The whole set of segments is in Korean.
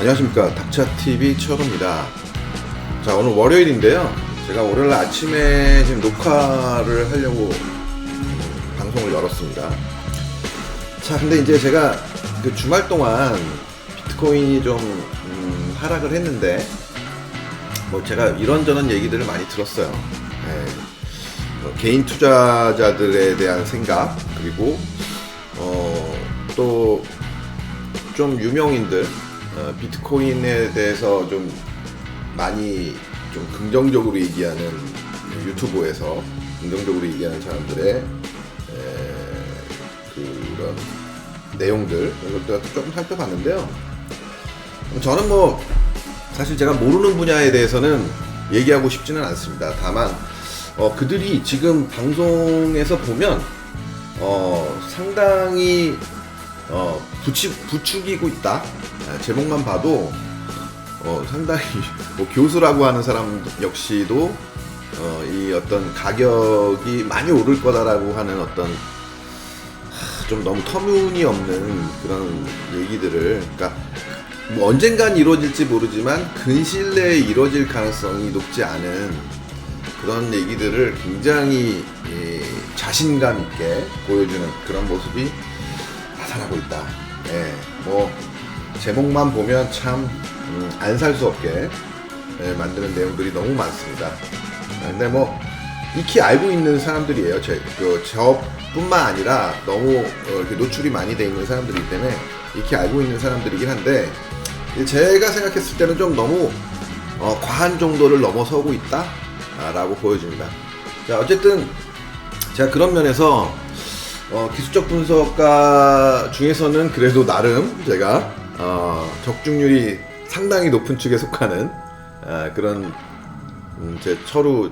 안녕하십니까, 닥차TV 최호입니다. 자, 오늘 월요일인데요, 제가 월요일 아침에 지금 녹화를 하려고 방송을 열었습니다. 자, 근데 이제 제가 그 주말 동안 비트코인이 좀 하락을 했는데 뭐 제가 이런저런 얘기들을 많이 들었어요. 개인 투자자들에 대한 생각, 그리고 또 좀 유명인들, 비트코인에 대해서 좀 많이 좀 긍정적으로 얘기하는 유튜브에서 긍정적으로 얘기하는 사람들의 그런 내용들, 이런 것들 조금 살펴봤는데요. 저는 뭐 사실 제가 모르는 분야에 대해서는 얘기하고 싶지는 않습니다. 다만 그들이 지금 방송에서 보면 상당히 부추기고 있다. 제목만 봐도 상당히 뭐 교수라고 하는 사람 역시도 이 어떤 가격이 많이 오를 거다라고 하는 어떤 좀 너무 터무니없는 그런 얘기들을, 그러니까 뭐 언젠간 이루어질지 모르지만 근시일 내에 이루어질 가능성이 높지 않은 그런 얘기들을 굉장히 자신감 있게 보여주는 그런 모습이 나타나고 있다. 뭐 제목만 보면 참 안 살 수 없게 만드는 내용들이 너무 많습니다. 근데 뭐 익히 알고 있는 사람들이에요. 저뿐만 아니라 너무 이렇게 노출이 많이 돼 있는 사람들이기 때문에 익히 알고 있는 사람들이긴 한데, 제가 생각했을 때는 좀 너무 과한 정도를 넘어서고 있다 라고 보여집니다. 자, 어쨌든 제가 그런 면에서 기술적 분석가 중에서는 그래도 나름 제가 적중률이 상당히 높은 축에 속하는 그런 제 철우,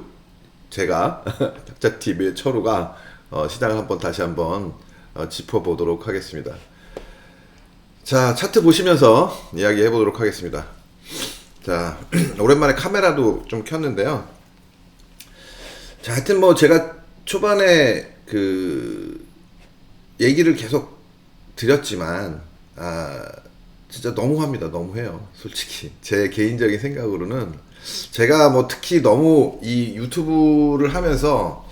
제가 닥차TV의 철우가 시장을 다시 한번 짚어보도록 하겠습니다. 자, 차트 보시면서 이야기 해보도록 하겠습니다. 자, 오랜만에 카메라도 좀 켰는데요. 자, 하여튼 뭐 제가 초반에 그 얘기를 계속 드렸지만 진짜 너무합니다. 너무해요. 솔직히 제 개인적인 생각으로는 제가 뭐 특히 너무 이 유튜브를 하면서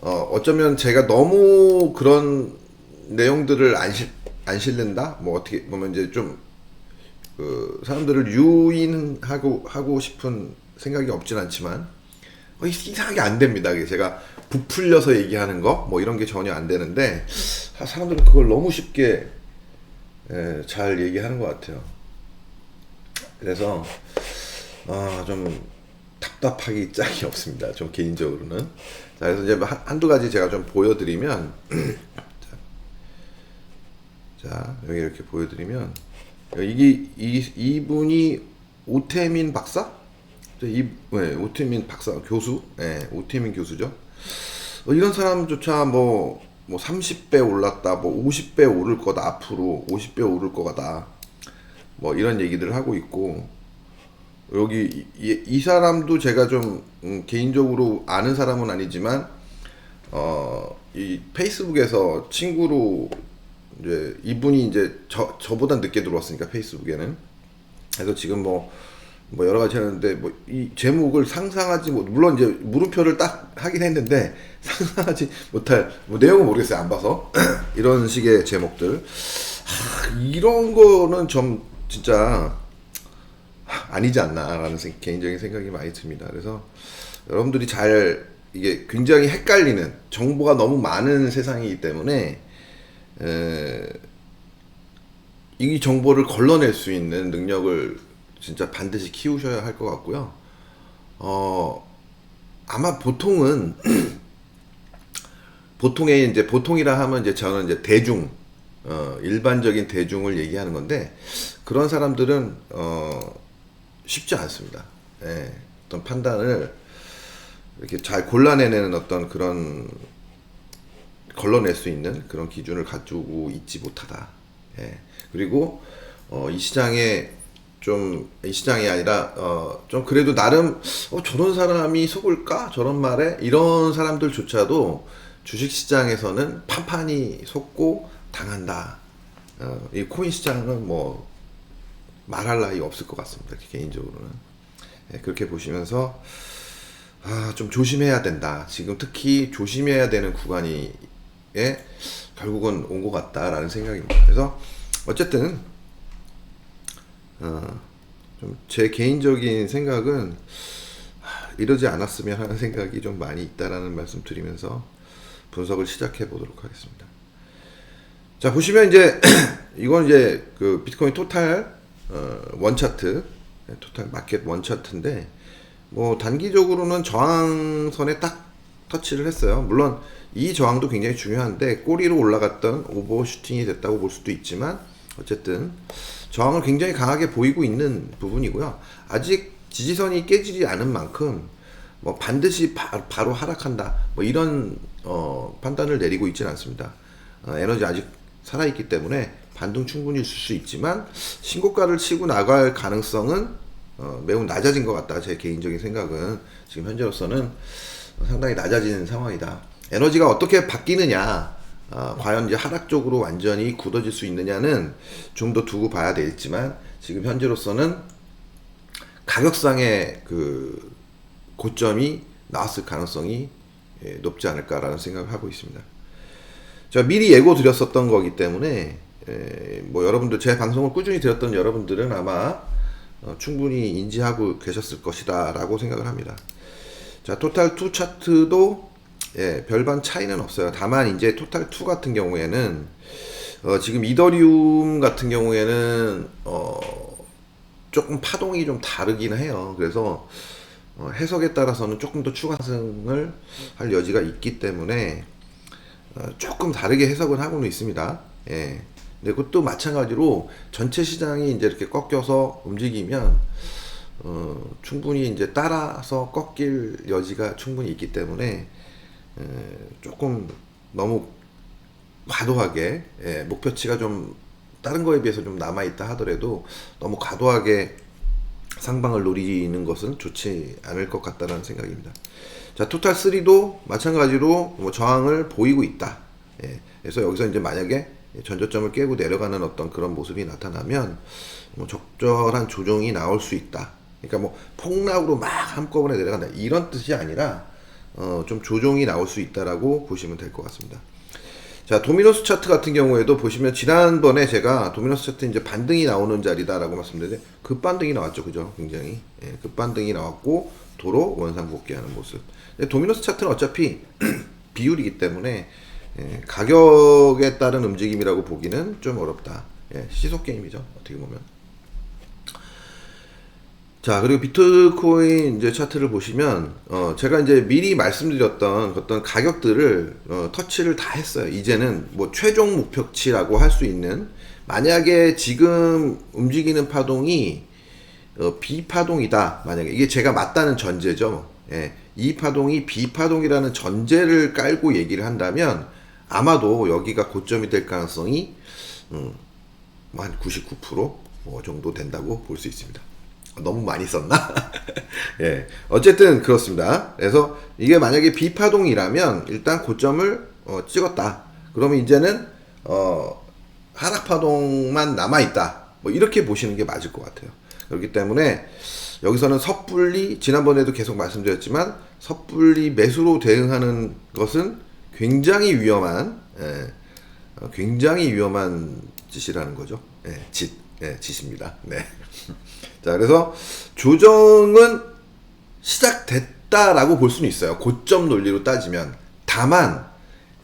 어쩌면 제가 너무 그런 내용들을 안 실른다? 뭐 어떻게 보면 이제 좀 그 사람들을 유인하고 싶은 생각이 없진 않지만 이상하게 안 됩니다. 제가 부풀려서 얘기하는 거 뭐 이런 게 전혀 안 되는데 사람들은 그걸 너무 쉽게 잘 얘기하는 것 같아요. 그래서 좀 답답하기 짝이 없습니다. 좀 개인적으로는. 자, 그래서 이제 한두 가지 제가 좀 보여드리면 자, 여기 이렇게 보여드리면 이분이 오태민 박사? 오태민 박사 교수, 오태민 교수죠. 이런 사람조차 뭐 30배 올랐다, 뭐 50배 오를 거다, 앞으로 50배 오를 거다, 뭐 이런 얘기들을 하고 있고, 여기 이 사람도 제가 좀 개인적으로 아는 사람은 아니지만 이 페이스북에서 친구로 이제 이분이 이제 저보다 늦게 들어왔으니까 페이스북에는. 그래서 지금 뭐 여러 가지 하는데 뭐 이 제목을 상상하지 못, 물론 이제 물음표를 딱 하긴 했는데 상상하지 못할 뭐 내용은 모르겠어요. 안 봐서. 이런 식의 제목들, 이런 거는 좀 진짜 아니지 않나라는 개인적인 생각이 많이 듭니다. 그래서 여러분들이 이게 굉장히 헷갈리는, 정보가 너무 많은 세상이기 때문에 이 정보를 걸러낼 수 있는 능력을 진짜 반드시 키우셔야 할 것 같고요. 아마 보통은 보통이라 하면 이제 저는 이제 대중, 일반적인 대중을 얘기하는 건데, 그런 사람들은 쉽지 않습니다. 어떤 판단을 이렇게 잘 골라내는 어떤 그런 걸러낼 수 있는 그런 기준을 가지고 있지 못하다. 그리고 이 시장이 아니라 좀 그래도 나름 저런 사람이 속을까? 저런 말에? 이런 사람들조차도 주식시장에서는 판판이 속고 당한다. 이 코인 시장은 뭐 말할 나위 없을 것 같습니다. 개인적으로는. 예, 그렇게 보시면서 좀 조심해야 된다. 지금 특히 조심해야 되는 구간이 결국은 온 것 같다라는 생각입니다. 그래서 어쨌든 좀 제 개인적인 생각은 이러지 않았으면 하는 생각이 좀 많이 있다라는 말씀 드리면서 분석을 시작해 보도록 하겠습니다. 자, 보시면 이제 이건 이제 그 비트코인 토탈 원 차트, 토탈 마켓 원 차트인데 뭐 단기적으로는 저항선에 딱 터치를 했어요. 물론 이 저항도 굉장히 중요한데 꼬리로 올라갔던 오버슈팅이 됐다고 볼 수도 있지만 어쨌든 저항을 굉장히 강하게 보이고 있는 부분이고요. 아직 지지선이 깨지지 않은 만큼 뭐 반드시 바로 하락한다 뭐 이런 판단을 내리고 있지는 않습니다. 에너지 아직 살아있기 때문에 반등 충분히 있을 수 있지만 신고가를 치고 나갈 가능성은 매우 낮아진 것 같다. 제 개인적인 생각은 지금 현재로서는 상당히 낮아진 상황이다. 에너지가 어떻게 바뀌느냐, 과연 이제 하락 쪽으로 완전히 굳어질 수 있느냐는 좀 더 두고 봐야 되겠지만 지금 현재로서는 가격상의 그 고점이 나왔을 가능성이 높지 않을까라는 생각을 하고 있습니다. 제가 미리 예고 드렸었던 거기 때문에 뭐 여러분들 제 방송을 꾸준히 들었던 여러분들은 아마 충분히 인지하고 계셨을 것이다 라고 생각을 합니다. 자, 토탈2 차트도 별반 차이는 없어요. 다만 이제 토탈2 같은 경우에는 지금 이더리움 같은 경우에는 조금 파동이 좀 다르긴 해요. 그래서 해석에 따라서는 조금 더 추가 상승을 할 여지가 있기 때문에 조금 다르게 해석을 하고는 있습니다. 예. 근데 그것도 마찬가지로 전체 시장이 이제 이렇게 꺾여서 움직이면 충분히 이제 따라서 꺾일 여지가 충분히 있기 때문에 조금 너무 과도하게 목표치가 좀 다른 거에 비해서 좀 남아있다 하더라도 너무 과도하게 상방을 노리는 것은 좋지 않을 것 같다는 생각입니다. 자, 토탈3도 마찬가지로 뭐 저항을 보이고 있다. 그래서 여기서 이제 만약에 전저점을 깨고 내려가는 어떤 그런 모습이 나타나면 뭐 적절한 조정이 나올 수 있다. 그러니까 뭐 폭락으로 막 한꺼번에 내려간다 이런 뜻이 아니라 좀 조정이 나올 수 있다라고 보시면 될 것 같습니다. 자, 도미노스 차트 같은 경우에도 보시면 지난번에 제가 도미노스 차트 이제 반등이 나오는 자리다라고 말씀드렸는데 급반등이 나왔죠, 그죠? 굉장히 급반등이 나왔고 도로 원상 복귀하는 모습. 도미노스 차트는 어차피 비율이기 때문에 가격에 따른 움직임이라고 보기는 좀 어렵다. 시속 게임이죠, 어떻게 보면. 자, 그리고 비트코인 이제 차트를 보시면 제가 이제 미리 말씀드렸던 어떤 가격들을 터치를 다 했어요. 이제는 뭐 최종 목표치라고 할 수 있는, 만약에 지금 움직이는 파동이 B파동이다. 만약에 이게 제가 맞다는 전제죠. 이 파동이 B파동이라는 전제를 깔고 얘기를 한다면 아마도 여기가 고점이 될 가능성이 한 99% 정도 된다고 볼 수 있습니다. 너무 많이 썼나? 예, 어쨌든 그렇습니다. 그래서 이게 만약에 B파동이라면 일단 고점을 찍었다. 그러면 이제는 하락파동만 남아있다. 뭐 이렇게 보시는 게 맞을 것 같아요. 그렇기 때문에 여기서는 섣불리, 지난번에도 계속 말씀드렸지만 섣불리 매수로 대응하는 것은 굉장히 위험한 짓이라는 거죠. 짓입니다. 네. 자, 그래서 조정은 시작됐다라고 볼 수는 있어요. 고점 논리로 따지면. 다만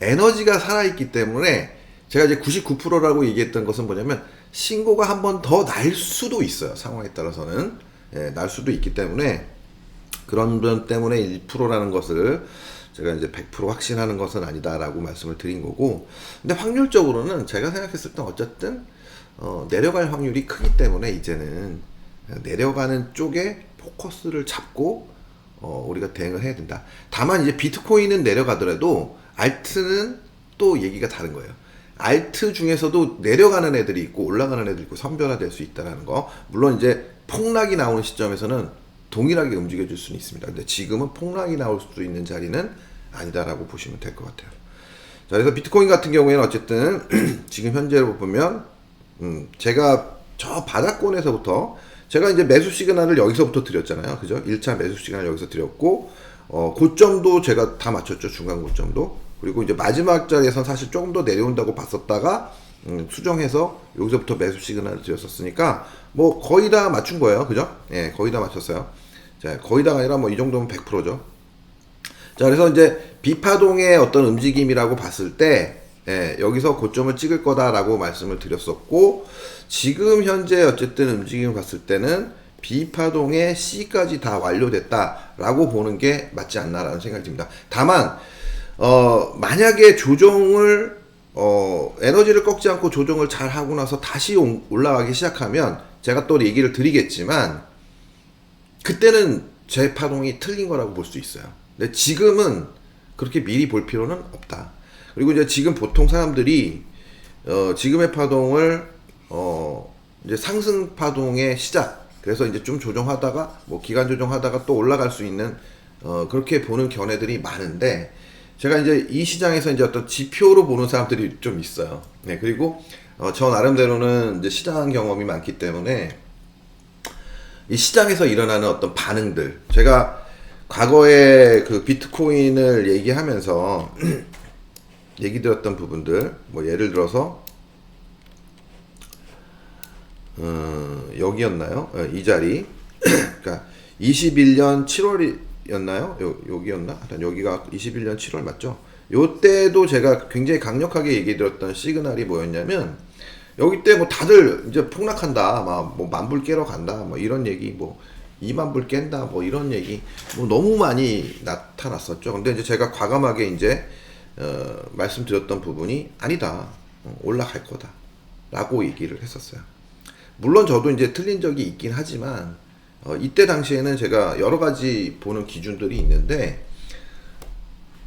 에너지가 살아있기 때문에 제가 이제 99%라고 얘기했던 것은 뭐냐면 신고가 한 번 더 날 수도 있어요. 상황에 따라서는 날 수도 있기 때문에 그런 점 때문에 1%라는 것을 제가 이제 100% 확신하는 것은 아니다라고 말씀을 드린 거고, 근데 확률적으로는 제가 생각했을 때 어쨌든 내려갈 확률이 크기 때문에 이제는 내려가는 쪽에 포커스를 잡고 우리가 대응을 해야 된다. 다만 이제 비트코인은 내려가더라도 알트는 또 얘기가 다른 거예요. 알트 중에서도 내려가는 애들이 있고 올라가는 애들이 있고 선별화될 수 있다는 거. 물론 이제 폭락이 나오는 시점에서는 동일하게 움직여줄 수는 있습니다. 근데 지금은 폭락이 나올 수도 있는 자리는 아니다라고 보시면 될 것 같아요. 자, 그래서 비트코인 같은 경우에는 어쨌든 지금 현재로 보면 제가 저 바닥권에서부터 제가 이제 매수 시그널을 여기서부터 드렸잖아요. 그죠? 1차 매수 시그널 여기서 드렸고, 고점도 제가 다 맞췄죠. 중간 고점도. 그리고 이제 마지막 자리에서 사실 조금 더 내려온다고 봤었다가, 수정해서 여기서부터 매수 시그널을 드렸었으니까, 뭐 거의 다 맞춘 거예요. 그죠? 예, 거의 다 맞췄어요. 자, 거의 다가 아니라 뭐 이 정도면 100%죠. 자, 그래서 이제 비파동의 어떤 움직임이라고 봤을 때, 예, 여기서 고점을 찍을 거다라고 말씀을 드렸었고, 지금 현재 어쨌든 움직임을 봤을 때는 B파동의 C까지 다 완료됐다라고 보는 게 맞지 않나라는 생각이 듭니다. 다만, 만약에 조정을, 에너지를 꺾지 않고 조정을 잘 하고 나서 다시 올라가기 시작하면 제가 또 얘기를 드리겠지만, 그때는 제 파동이 틀린 거라고 볼 수 있어요. 근데 지금은 그렇게 미리 볼 필요는 없다. 그리고 이제 지금 보통 사람들이 지금의 파동을 이제 상승 파동의 시작. 그래서 이제 좀 조정하다가 뭐 기간 조정하다가 또 올라갈 수 있는 그렇게 보는 견해들이 많은데, 제가 이제 이 시장에서 이제 어떤 지표로 보는 사람들이 좀 있어요. 네, 그리고 저 나름대로는 이제 시장 경험이 많기 때문에 이 시장에서 일어나는 어떤 반응들, 제가 과거에 그 비트코인을 얘기하면서 얘기 드렸던 부분들, 뭐 예를 들어서 여기였나요? 이 자리. 그러니까 21년 7월이었나요? 여기였나? 여기가 21년 7월 맞죠? 요때도 제가 굉장히 강력하게 얘기 드렸던 시그널이 뭐였냐면, 여기 때 뭐 다들 이제 폭락한다, 막 뭐 만불 깨러 간다, 뭐 이런 얘기, 뭐 2만 불 깬다, 뭐 이런 얘기, 뭐 너무 많이 나타났었죠. 근데 이제 제가 과감하게 이제 말씀드렸던 부분이 아니다, 올라갈 거다 라고 얘기를 했었어요. 물론 저도 이제 틀린 적이 있긴 하지만 이때 당시에는 제가 여러 가지 보는 기준들이 있는데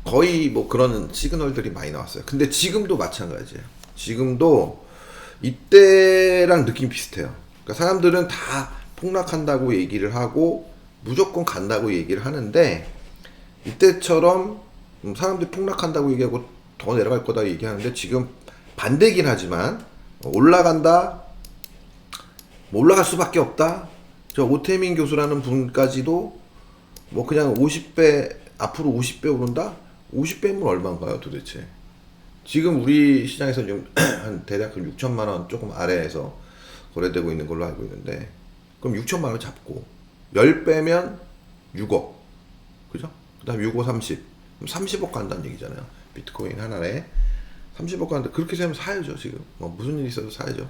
거의 뭐 그런 시그널들이 많이 나왔어요. 근데 지금도 마찬가지예요. 지금도 이때랑 느낌 비슷해요. 그러니까 사람들은 다 폭락한다고 얘기를 하고 무조건 간다고 얘기를 하는데, 이때처럼 사람들이 폭락한다고 얘기하고 더 내려갈 거다 얘기하는데, 지금 반대긴 하지만 올라간다, 뭐 올라갈 수밖에 없다. 저 오태민 교수라는 분까지도 뭐 그냥 50배, 앞으로 50배 오른다? 50배면 얼마인가요 도대체? 지금 우리 시장에서 지금 한 대략 6천만 원 조금 아래에서 거래되고 있는 걸로 알고 있는데, 그럼 6천만 원 잡고 10배면 6억, 그죠? 그 다음 6, 5, 30, 그럼 30억 간다는 얘기잖아요. 비트코인 하나에 30억 가는데, 그렇게 되면 사야죠. 지금 뭐 무슨 일이 있어도 사야죠.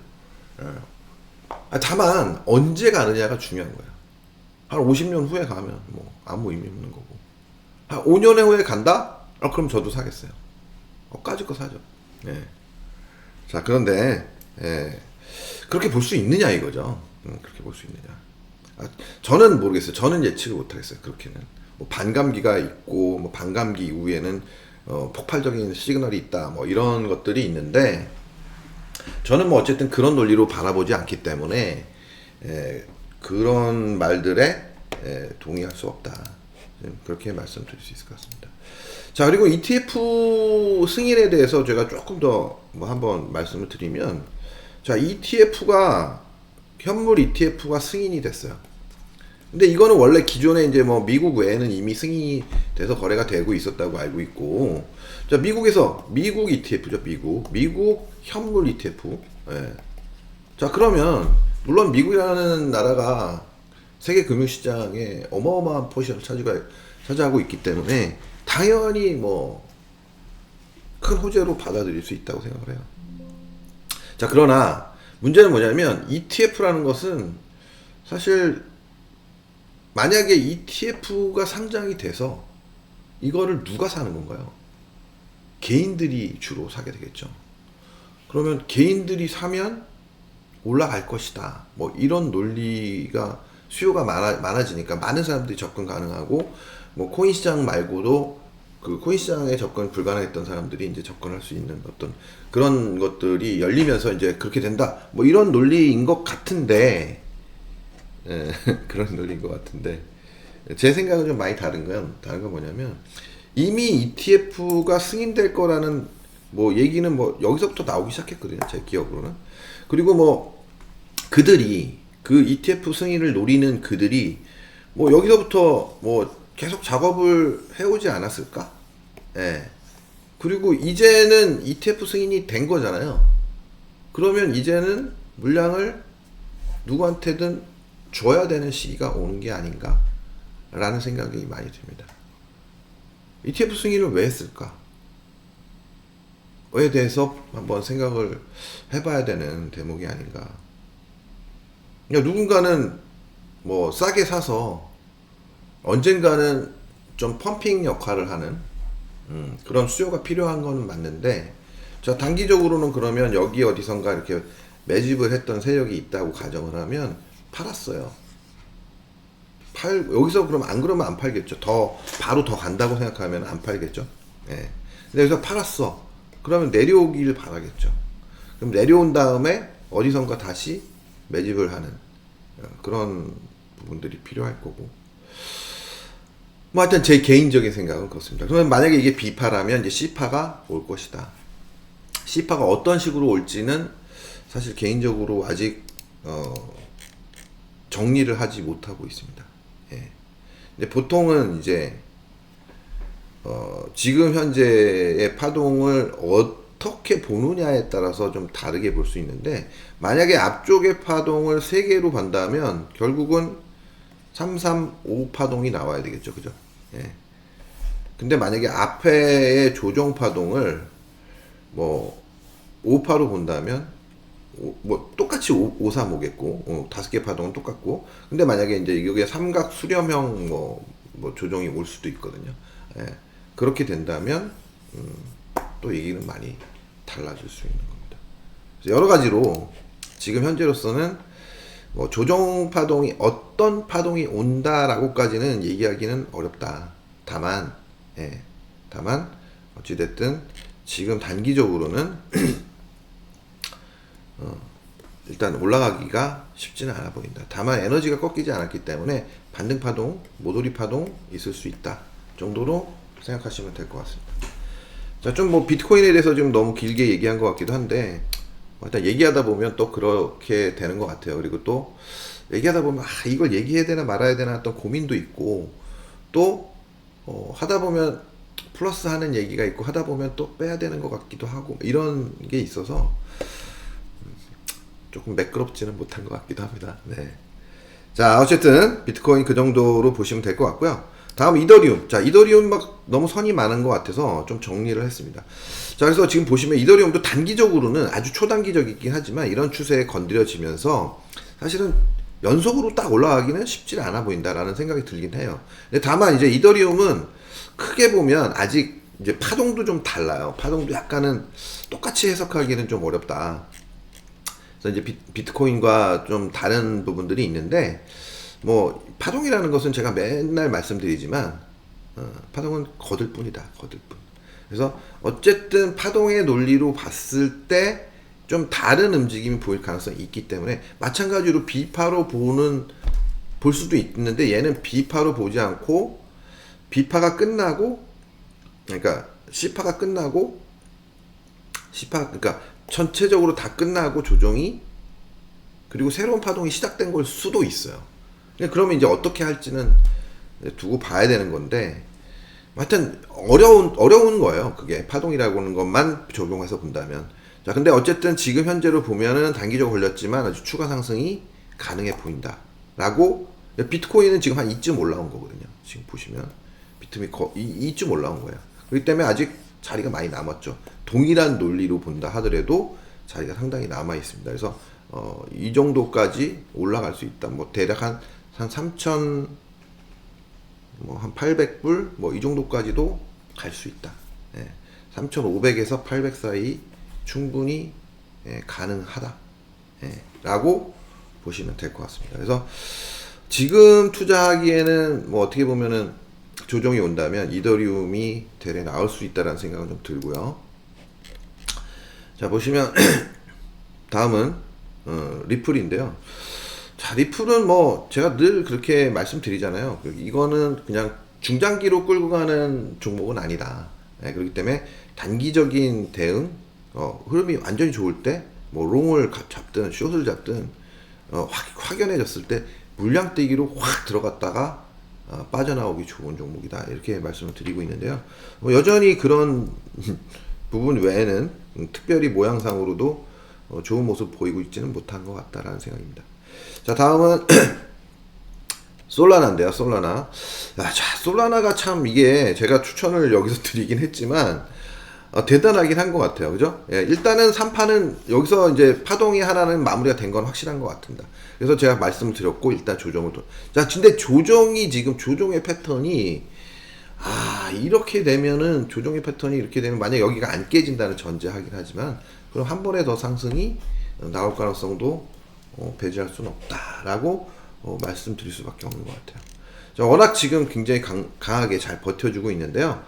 다만 언제 가느냐가 중요한 거예요. 한 50년 후에 가면 뭐 아무 의미 없는 거고, 한 5년 후에 간다? 그럼 저도 사겠어요. 까짓 거 사죠. 예. 자, 그런데 그렇게 볼 수 있느냐 이거죠. 그렇게 볼 수 있느냐. 저는 모르겠어요. 저는 예측을 못하겠어요. 그렇게는 뭐 반감기가 있고, 뭐 반감기 이후에는 폭발적인 시그널이 있다, 뭐 이런 것들이 있는데, 저는 뭐 어쨌든 그런 논리로 바라보지 않기 때문에 그런 말들에 동의할 수 없다. 그렇게 말씀드릴 수 있을 것 같습니다. 자, 그리고 ETF 승인에 대해서 제가 조금 더 뭐 한번 말씀을 드리면, 자, 현물 ETF가 승인이 됐어요. 근데 이거는 원래 기존에 이제 뭐 미국 외에는 이미 승인이 돼서 거래가 되고 있었다고 알고 있고, 자, 미국 ETF죠. 미국 현물 ETF. 예. 자, 그러면 물론 미국이라는 나라가 세계 금융시장에 어마어마한 포지션을 차지하고 있기 때문에 당연히 뭐 큰 호재로 받아들일 수 있다고 생각을 해요. 자, 그러나 문제는 뭐냐면, ETF라는 것은 사실 만약에 ETF가 상장이 돼서 이거를 누가 사는 건가요? 개인들이 주로 사게 되겠죠. 그러면 개인들이 사면 올라갈 것이다, 뭐 이런 논리가, 수요가 많아지니까 많은 사람들이 접근 가능하고, 뭐 코인 시장 말고도 그 코인 시장에 접근 불가능했던 사람들이 이제 접근할 수 있는 어떤 그런 것들이 열리면서 이제 그렇게 된다, 뭐 이런 논리인 것 같은데, 그런 논리인 것 같은데, 제 생각은 좀 많이 다른 건 뭐냐면, 이미 ETF가 승인될 거라는 뭐 얘기는 뭐 여기서부터 나오기 시작했거든요, 제 기억으로는. 그리고 뭐 그들이 그 ETF 승인을 노리는 그들이 뭐 여기서부터 뭐 계속 작업을 해오지 않았을까? 예. 그리고 이제는 ETF 승인이 된 거잖아요. 그러면 이제는 물량을 누구한테든 줘야 되는 시기가 오는 게 아닌가 라는 생각이 많이 듭니다. ETF 승인을 왜 했을까? 에 대해서 한번 생각을 해봐야 되는 대목이 아닌가. 그러니까 누군가는 뭐 싸게 사서 언젠가는 좀 펌핑 역할을 하는 그런 수요가 필요한 건 맞는데, 자 단기적으로는 그러면 여기 어디선가 이렇게 매집을 했던 세력이 있다고 가정을 하면 팔았어요. 여기서 그럼 안 그러면 안 팔겠죠. 바로 더 간다고 생각하면 안 팔겠죠. 예. 근데 여기서 팔았어. 그러면 내려오길 바라겠죠. 그럼 내려온 다음에 어디선가 다시 매집을 하는 그런 부분들이 필요할 거고. 뭐 하여튼 제 개인적인 생각은 그렇습니다. 그러면 만약에 이게 B파라면 이제 C파가 올 것이다. C파가 어떤 식으로 올지는 사실 개인적으로 아직 정리를 하지 못하고 있습니다. 예. 근데 보통은 이제 지금 현재의 파동을 어떻게 보느냐에 따라서 좀 다르게 볼 수 있는데, 만약에 앞쪽의 파동을 3개로 본다면 결국은 335 파동이 나와야 되겠죠. 그죠? 예. 근데 만약에 앞에의 조정 파동을 뭐 5파로 본다면 뭐 똑같이 535겠고 5개 파동은 똑같고, 근데 만약에 이제 여기에 삼각 수렴형 뭐 조정이 올 수도 있거든요. 예. 그렇게 된다면 또 얘기는 많이 달라질 수 있는 겁니다. 그래서 여러 가지로 지금 현재로서는 뭐 조정 파동이 어떤 파동이 온다라고까지는 얘기하기는 어렵다. 다만 어찌됐든 지금 단기적으로는 일단 올라가기가 쉽지는 않아 보인다. 다만 에너지가 꺾이지 않았기 때문에 반등 파동, 모조리 파동 있을 수 있다 정도로 생각하시면 될 것 같습니다. 자, 좀 뭐 비트코인에 대해서 좀 너무 길게 얘기한 것 같기도 한데, 일단 얘기하다 보면 또 그렇게 되는 것 같아요. 그리고 또 얘기하다 보면 이걸 얘기해야 되나 말아야 되나 어떤 고민도 있고, 또 하다 보면 플러스 하는 얘기가 있고, 하다 보면 또 빼야 되는 것 같기도 하고, 이런 게 있어서 조금 매끄럽지는 못한 것 같기도 합니다. 네. 자, 어쨌든 비트코인 그 정도로 보시면 될 것 같고요. 다음 이더리움. 자, 이더리움 막 너무 선이 많은 것 같아서 좀 정리를 했습니다. 자, 그래서 지금 보시면 이더리움도 단기적으로는 아주 초단기적이긴 하지만 이런 추세에 건드려지면서 사실은 연속으로 딱 올라가기는 쉽지 않아 보인다라는 생각이 들긴 해요. 근데 다만 이제 이더리움은 크게 보면 아직 이제 파동도 좀 달라요. 파동도 약간은 똑같이 해석하기는 좀 어렵다. 그래서 이제 비트코인과 좀 다른 부분들이 있는데, 뭐 파동이라는 것은 제가 맨날 말씀드리지만 파동은 거들 뿐이다. 거들 뿐. 그래서 어쨌든 파동의 논리로 봤을 때 좀 다른 움직임이 보일 가능성이 있기 때문에, 마찬가지로 B파로 볼 수도 있는데, 얘는 B파로 보지 않고 B파가 끝나고, 그러니까 C파가 끝나고 그러니까 전체적으로 다 끝나고 조정이, 그리고 새로운 파동이 시작된 걸 수도 있어요. 그러면 이제 어떻게 할지는 두고 봐야 되는 건데, 하여튼 어려운 거예요. 그게 파동이라고 하는 것만 적용해서 본다면. 자, 근데 어쨌든 지금 현재로 보면은 단기적으로 걸렸지만 아주 추가 상승이 가능해 보인다 라고. 비트코인은 지금 한 이쯤 올라온 거거든요. 지금 보시면 비트코인이 이쯤 올라온 거예요. 그렇기 때문에 아직 자리가 많이 남았죠. 동일한 논리로 본다 하더라도 자리가 상당히 남아 있습니다. 그래서 이 정도까지 올라갈 수 있다. 뭐 대략 한 3,000, 뭐 한 800불 뭐 이 정도까지도 갈 수 있다. 3,500에서 800 사이 충분히 가능하다. 라고 보시면 될 것 같습니다. 그래서 지금 투자하기에는 뭐 어떻게 보면은 조정이 온다면 이더리움이 대략 나올 수 있다라는 생각은 좀 들고요. 자, 보시면 다음은 리플인데요. 자, 리플은 뭐 제가 늘 그렇게 말씀드리잖아요. 이거는 그냥 중장기로 끌고 가는 종목은 아니다. 그렇기 때문에 단기적인 대응, 흐름이 완전히 좋을 때 뭐 롱을 잡든 숏을 잡든 확연해졌을 때 물량 떼기로 확 들어갔다가 빠져나오기 좋은 종목이다, 이렇게 말씀을 드리고 있는데요. 여전히 그런 부분 외에는 특별히 모양상으로도 좋은 모습 보이고 있지는 못한 것 같다라는 생각입니다. 자, 다음은 솔라나인데요. 솔라나. 자, 솔라나가 참 이게 제가 추천을 여기서 드리긴 했지만 대단하긴 한 것 같아요. 그죠? 예, 일단은 3파는 여기서 이제 파동이 하나는 마무리가 된 건 확실한 것 같습니다. 그래서 제가 말씀을 드렸고, 일단 조정을 자, 근데 조정이 지금 조정의 패턴이 이렇게 되면은, 조정의 패턴이 이렇게 되면, 만약 여기가 안 깨진다는 전제하긴 하지만, 그럼 한 번에 더 상승이 나올 가능성도 배제할 수는 없다라고 말씀드릴 수밖에 없는 것 같아요. 자, 워낙 지금 굉장히 강하게 잘 버텨주고 있는데요.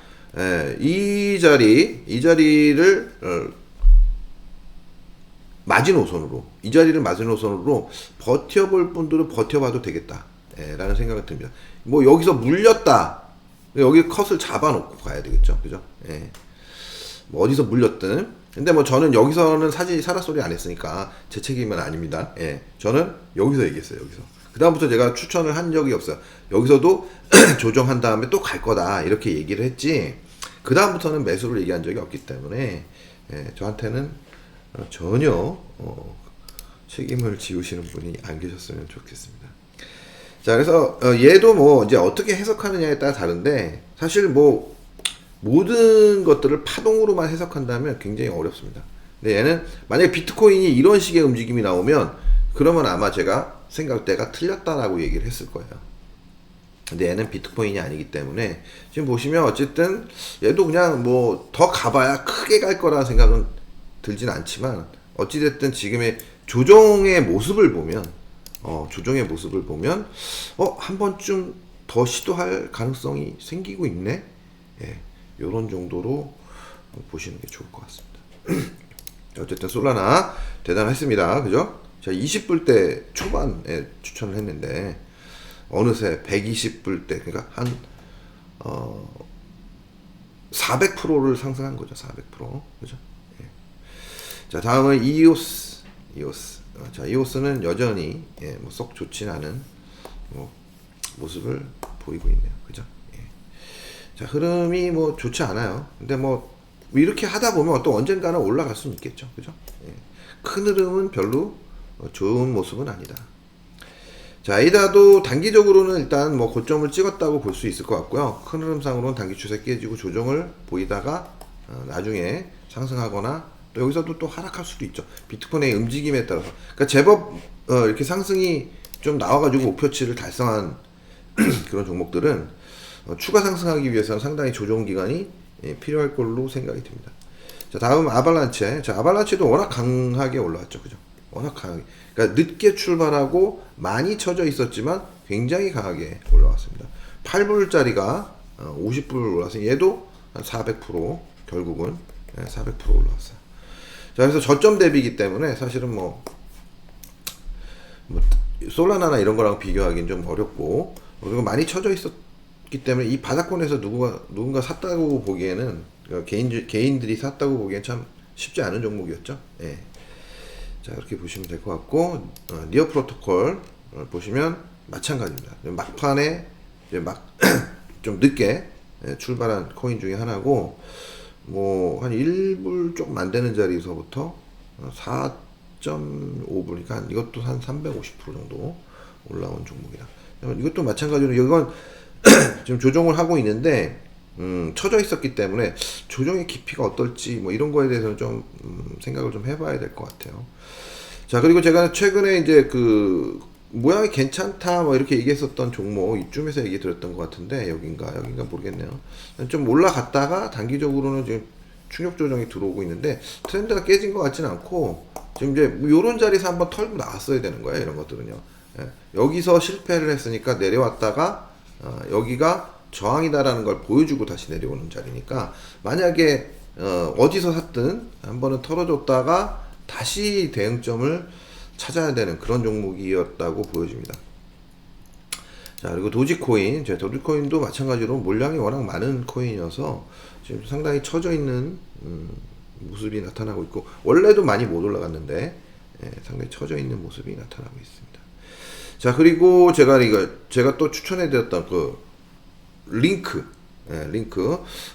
이 자리를 마지노선으로, 버텨볼 분들은 버텨봐도 되겠다, 라는 생각이 듭니다. 뭐 여기서 물렸다, 여기 컷을 잡아놓고 가야 되겠죠, 그죠? 뭐 어디서 물렸든. 근데 뭐 저는 여기서는 사라 소리 안 했으니까 제 책임은 아닙니다. 저는 여기서 얘기했어요. 여기서. 그 다음부터 제가 추천을 한 적이 없어요. 여기서도 조정한 다음에 또 갈 거다, 이렇게 얘기를 했지, 그 다음부터는 매수를 얘기한 적이 없기 때문에 저한테는 전혀 책임을 지우시는 분이 안 계셨으면 좋겠습니다. 자, 그래서 얘도 뭐 이제 어떻게 해석하느냐에 따라 다른데, 사실 뭐 모든 것들을 파동으로만 해석한다면 굉장히 어렵습니다. 근데 얘는 만약에 비트코인이 이런 식의 움직임이 나오면, 그러면 아마 제가 생각대가 틀렸다라고 얘기를 했을 거예요. 근데 얘는 비트코인이 아니기 때문에, 지금 보시면 어쨌든 얘도 그냥 뭐 더 가봐야 크게 갈 거라는 생각은 들진 않지만, 어찌됐든 지금의 조정의 모습을 보면, 한 번쯤 더 시도할 가능성이 생기고 있네? 요런 정도로 보시는 게 좋을 것 같습니다. 어쨌든 솔라나 대단했습니다. 그죠? 제가 20불대 초반에 추천을 했는데, 어느새 120불대, 그러니까 한 400%를 상승한 거죠. 400%. 그죠? 자, 다음은 이오스. 자, 이오스는 여전히 뭐 썩 좋진 않은 모습을 보이고 있네요. 그죠? 자, 흐름이 뭐 좋지 않아요. 근데 뭐 이렇게 하다 보면 또 언젠가는 올라갈 수는 있겠죠. 그죠? 큰 흐름은 별로 좋은 모습은 아니다. 자, 에이다도 단기적으로는 일단 뭐 고점을 찍었다고 볼 수 있을 것 같고요. 큰 흐름상으로는 단기 추세 깨지고 조정을 보이다가 나중에 상승하거나, 또 여기서도 또 하락할 수도 있죠. 비트코인의 움직임에 따라서. 그러니까 제법 이렇게 상승이 좀 나와가지고 목표치를 달성한 그런 종목들은 추가 상승하기 위해서는 상당히 조정 기간이 필요할 걸로 생각이 듭니다. 자, 다음 아발란체. 자, 아발란체도 워낙 강하게 올라왔죠. 그죠? 워낙 강하게. 그러니까 늦게 출발하고 많이 쳐져 있었지만 굉장히 강하게 올라왔습니다. 8불짜리가 50불 올라왔어요. 얘도 한 400%, 결국은 400% 올라왔어요. 자, 그래서 저점 대비이기 때문에 사실은 뭐 솔라나나 이런 거랑 비교하기는 좀 어렵고, 그리고 많이 쳐져 있었기 때문에 이 바닥권에서 누군가 샀다고 보기에는, 그러니까 개인들이 샀다고 보기엔 참 쉽지 않은 종목이었죠. 자, 이렇게 보시면 될 것 같고, 니어 프로토콜 보시면 마찬가지입니다. 막판에 이제 좀 늦게 출발한 코인 중에 하나고, 뭐 한 1불 조금 안 되는 자리에서부터 4.5불이니까 이것도 한 350% 정도 올라온 종목이다. 이것도 마찬가지로 이건 지금 조정을 하고 있는데, 쳐져 있었기 때문에 조정의 깊이가 어떨지 뭐 이런 거에 대해서는 좀 생각을 좀 해봐야 될 것 같아요. 자, 그리고 제가 최근에 이제 그 모양이 괜찮다 뭐 이렇게 얘기했었던 종목 이쯤에서 얘기 드렸던 것 같은데, 여긴가 모르겠네요. 좀 올라갔다가 단기적으로는 지금 충격 조정이 들어오고 있는데, 트렌드가 깨진 것 같지는 않고, 지금 이제 요런 자리에서 한번 털고 나왔어야 되는 거예요. 이런 것들은요. 여기서 실패를 했으니까 내려왔다가 여기가 저항이다라는 걸 보여주고 다시 내려오는 자리니까, 만약에 어디서 샀든 한 번은 털어줬다가 다시 대응점을 찾아야 되는 그런 종목이었다고 보여집니다. 자, 그리고 도지코인. 도지코인도 마찬가지로 물량이 워낙 많은 코인이어서 지금 상당히 처져 있는 모습이 나타나고 있고, 원래도 많이 못 올라갔는데 상당히 처져 있는 모습이 나타나고 있습니다. 자, 그리고 제가 또 추천해드렸던 그 링크,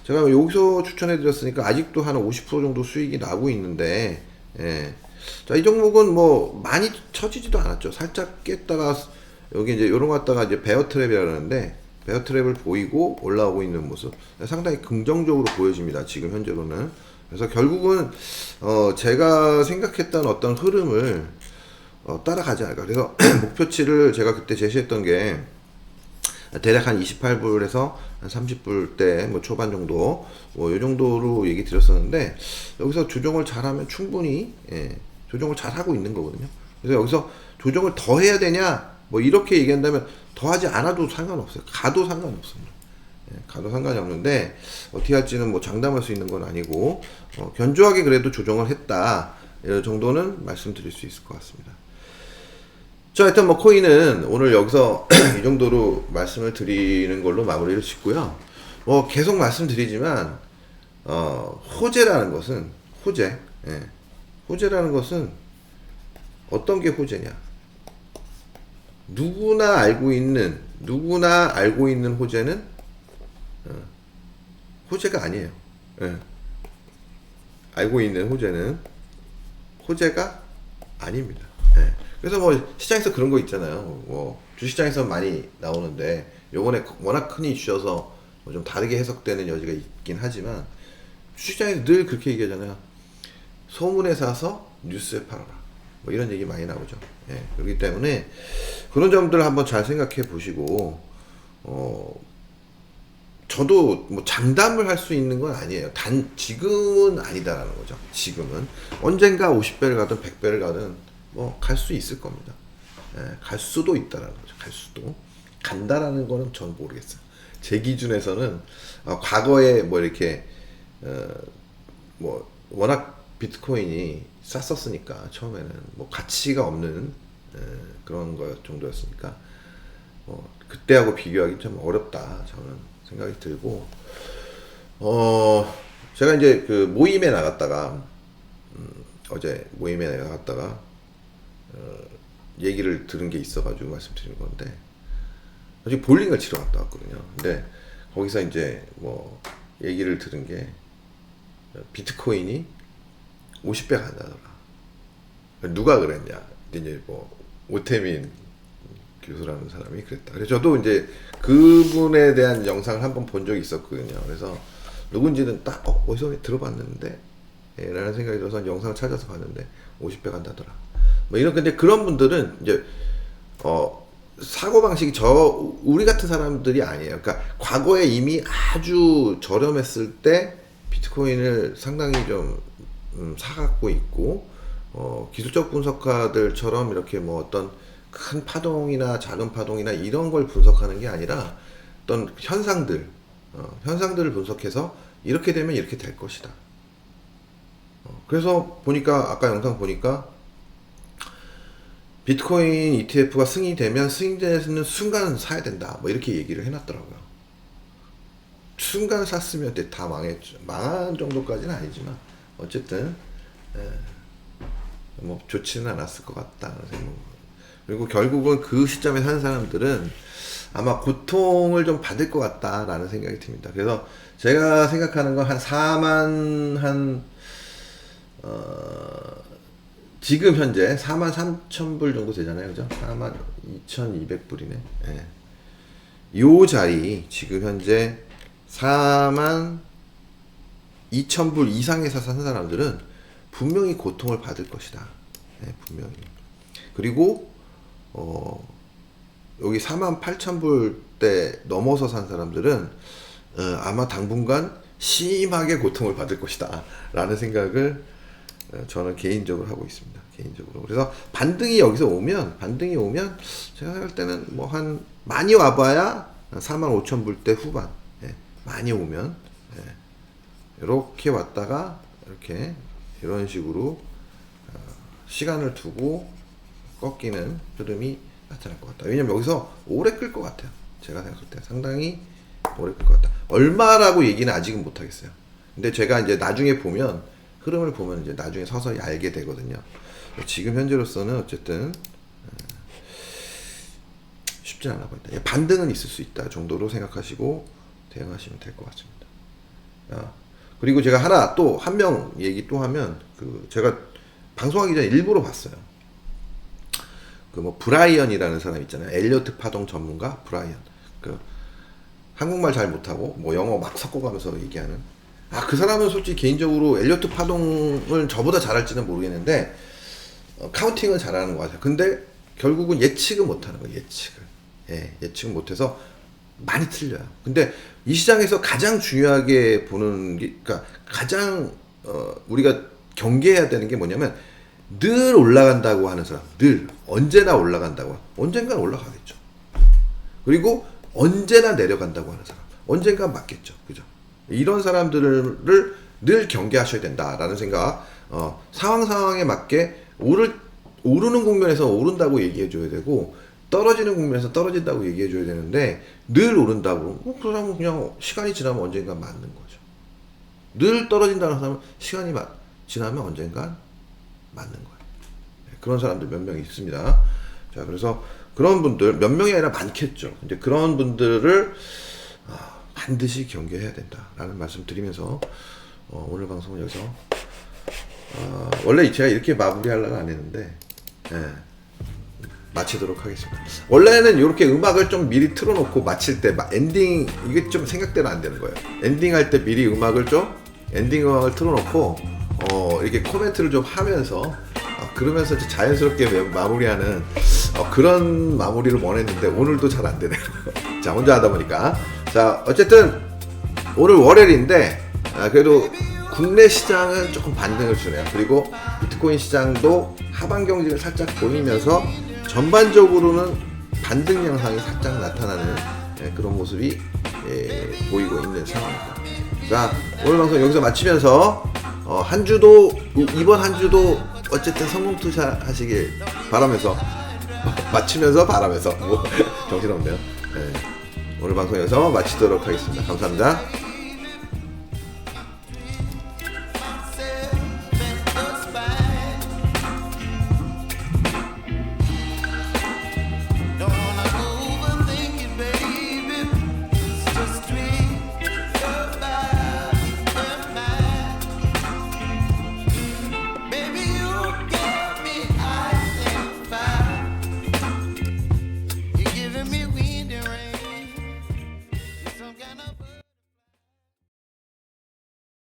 제가 여기서 추천해드렸으니까 아직도 한 50% 정도 수익이 나고 있는데, 자, 이 종목은 뭐 많이 처지지도 않았죠. 살짝 깼다가 여기 이제 요런 거 갖다가 이제 베어 트랩이라 그러는데, 베어 트랩을 보이고 올라오고 있는 모습 상당히 긍정적으로 보여집니다. 지금 현재로는. 그래서 결국은 제가 생각했던 어떤 흐름을 따라가지 않을까. 그래서 목표치를 제가 그때 제시했던 게 대략 한 28불에서 한 30불대 뭐 초반 정도 뭐 요 정도로 얘기 드렸었는데, 여기서 조정을 잘하면 충분히 조정을 잘하고 있는 거거든요. 그래서 여기서 조정을 더 해야 되냐 뭐 이렇게 얘기한다면 더 하지 않아도 상관없어요. 가도 상관없습니다. 가도 상관이 없는데 어떻게 할지는 뭐 장담할 수 있는 건 아니고, 견조하게 그래도 조정을 했다 이 정도는 말씀드릴 수 있을 것 같습니다. 자, 하여튼 뭐 코인은 오늘 여기서 이 정도로 말씀을 드리는 걸로 마무리를 짓고요. 뭐 계속 말씀드리지만 호재라는 것은 호재라는 것은 어떤 게 호재냐? 누구나 알고 있는 호재는 호재가 아니에요. 알고 있는 호재는 호재가 아닙니다. 그래서 뭐 시장에서 그런 거 있잖아요. 뭐 주식시장에서 많이 나오는데 요번에 워낙 큰 이슈여서 좀 다르게 해석되는 여지가 있긴 하지만, 주식시장에서 늘 그렇게 얘기하잖아요. 소문에 사서 뉴스에 팔아라. 뭐 이런 얘기 많이 나오죠. 그렇기 때문에 그런 점들 한번 잘 생각해 보시고, 저도 뭐 장담을 할 수 있는 건 아니에요. 지금은 아니다라는 거죠. 지금은 언젠가 50배를 가든 100배를 가든 뭐 갈 수 있을 겁니다. 갈 수도 있다라는 거죠. 갈 수도. 간다라는 거는 전 모르겠어요. 제 기준에서는 과거에 뭐 이렇게 뭐 워낙 비트코인이 쌌었으니까 처음에는 뭐 가치가 없는 그런 거 정도였으니까 그때하고 비교하기 좀 어렵다 저는 생각이 들고, 제가 이제 그 모임에 나갔다가 어제 모임에 나갔다가 얘기를 들은 게 있어가지고 말씀드리는 건데, 어제 볼링을 치러 갔다 왔거든요. 근데 거기서 이제 뭐 얘기를 들은 게 비트코인이 50배가 간다더라. 누가 그랬냐? 이제 뭐 오태민 교수라는 사람이 그랬다. 그래서 저도 이제 그분에 대한 영상을 한번 본 적이 있었거든요. 그래서 누군지는 딱 어디서 들어봤는데 라는 생각이 들어서 영상을 찾아서 봤는데 50배 간다더라. 뭐 이런, 근데 그런 분들은 이제 사고방식이 우리 같은 사람들이 아니에요. 그러니까 과거에 이미 아주 저렴했을 때 비트코인을 상당히 좀 사갖고 있고, 기술적 분석가들처럼 이렇게 뭐 어떤 큰 파동이나 작은 파동이나 이런 걸 분석하는 게 아니라 어떤 현상들을 분석해서 이렇게 되면 이렇게 될 것이다. 그래서 보니까 아까 영상 보니까 비트코인 ETF가 승인되면 승인되는 순간 사야 된다. 뭐 이렇게 얘기를 해놨더라고요. 순간 샀으면 다 망했죠. 망한 정도까지는 아니지만 어쨌든 뭐 좋지는 않았을 것 같다는 생각. 그리고 결국은 그 시점에 사는 사람들은 아마 고통을 좀 받을 것 같다라는 생각이 듭니다. 그래서 제가 생각하는 건 한 4만 지금 현재 43,000불 정도 되잖아요. 그죠? 42,200불이네. 요 자리 지금 현재 42,000불 이상에서 사는 사람들은 분명히 고통을 받을 것이다. 분명히. 그리고 여기 48,000불대 넘어서 산 사람들은 아마 당분간 심하게 고통을 받을 것이다 라는 생각을 저는 개인적으로 하고 있습니다. 개인적으로. 그래서 반등이 여기서 오면 제가 생각할 때는 뭐 한 많이 와봐야 45,000불대 후반, 많이 오면 이렇게 왔다가 이렇게 이런 식으로 시간을 두고 꺾이는 흐름이 나타날 것 같다. 왜냐면 여기서 오래 끌 것 같아요. 제가 생각할 때 상당히 오래 끌 것 같다. 얼마라고 얘기는 아직은 못 하겠어요. 근데 제가 이제 나중에 보면, 흐름을 보면 이제 나중에 서서히 알게 되거든요. 지금 현재로서는 어쨌든 쉽지 않아 보인다. 반등은 있을 수 있다 정도로 생각하시고 대응하시면 될 것 같습니다. 그리고 제가 하나 또 한 명 얘기 또 하면 제가 방송하기 전에 일부러 봤어요. 브라이언이라는 사람 있잖아요. 엘리어트 파동 전문가 브라이언. 한국말 잘 못하고 영어 막 섞어가면서 얘기하는. 그 사람은 솔직히 개인적으로 엘리어트 파동을 저보다 잘할지는 모르겠는데 카운팅은 잘하는 것 같아요. 근데 결국은 예측은 못하는 거예요. 예측은 못해서 많이 틀려요. 근데 이 시장에서 가장 중요하게 보는 게, 그러니까 가장 우리가 경계해야 되는 게 뭐냐면 늘 올라간다고 하는 사람, 늘 언제나 올라간다고, 언젠간 올라가겠죠. 그리고 언제나 내려간다고 하는 사람, 언젠간 맞겠죠. 그죠? 이런 사람들을 늘 경계하셔야 된다라는 생각. 상황에 맞게 오르는 국면에서 오른다고 얘기해줘야 되고, 떨어지는 국면에서 떨어진다고 얘기해줘야 되는데, 늘 오른다고, 그 사람은 그냥 시간이 지나면 언젠간 맞는 거죠. 늘 떨어진다는 사람은 시간이 지나면 언젠간 맞는 거예요. 그런 사람들 몇 명 있습니다. 자, 그래서 그런 분들, 몇 명이 아니라 많겠죠. 근데 그런 분들을 반드시 경계해야 된다라는 말씀 드리면서, 오늘 방송은 여기서, 원래 제가 이렇게 마무리하려고 안 했는데, 마치도록 하겠습니다. 원래는 이렇게 음악을 좀 미리 틀어놓고 마칠 때 엔딩, 이게 좀 생각대로 안 되는 거예요. 엔딩 할 때 미리 엔딩 음악을 틀어놓고 이렇게 코멘트를 좀 하면서 그러면서 자연스럽게 마무리하는 그런 마무리를 원했는데 오늘도 잘 안 되네요. 자, 혼자 하다 보니까. 자, 어쨌든 오늘 월요일인데 그래도 국내 시장은 조금 반등을 주네요. 그리고 비트코인 시장도 하방 경직을 살짝 보이면서 전반적으로는 반등 양상이 살짝 나타나는 그런 모습이 보이고 있는 상황입니다. 자, 오늘 방송 여기서 마치면서 이번 한 주도 어쨌든 성공 투자하시길 바라면서 마치면서 바라면서 정신없네요. 오늘 방송 여기서 마치도록 하겠습니다. 감사합니다.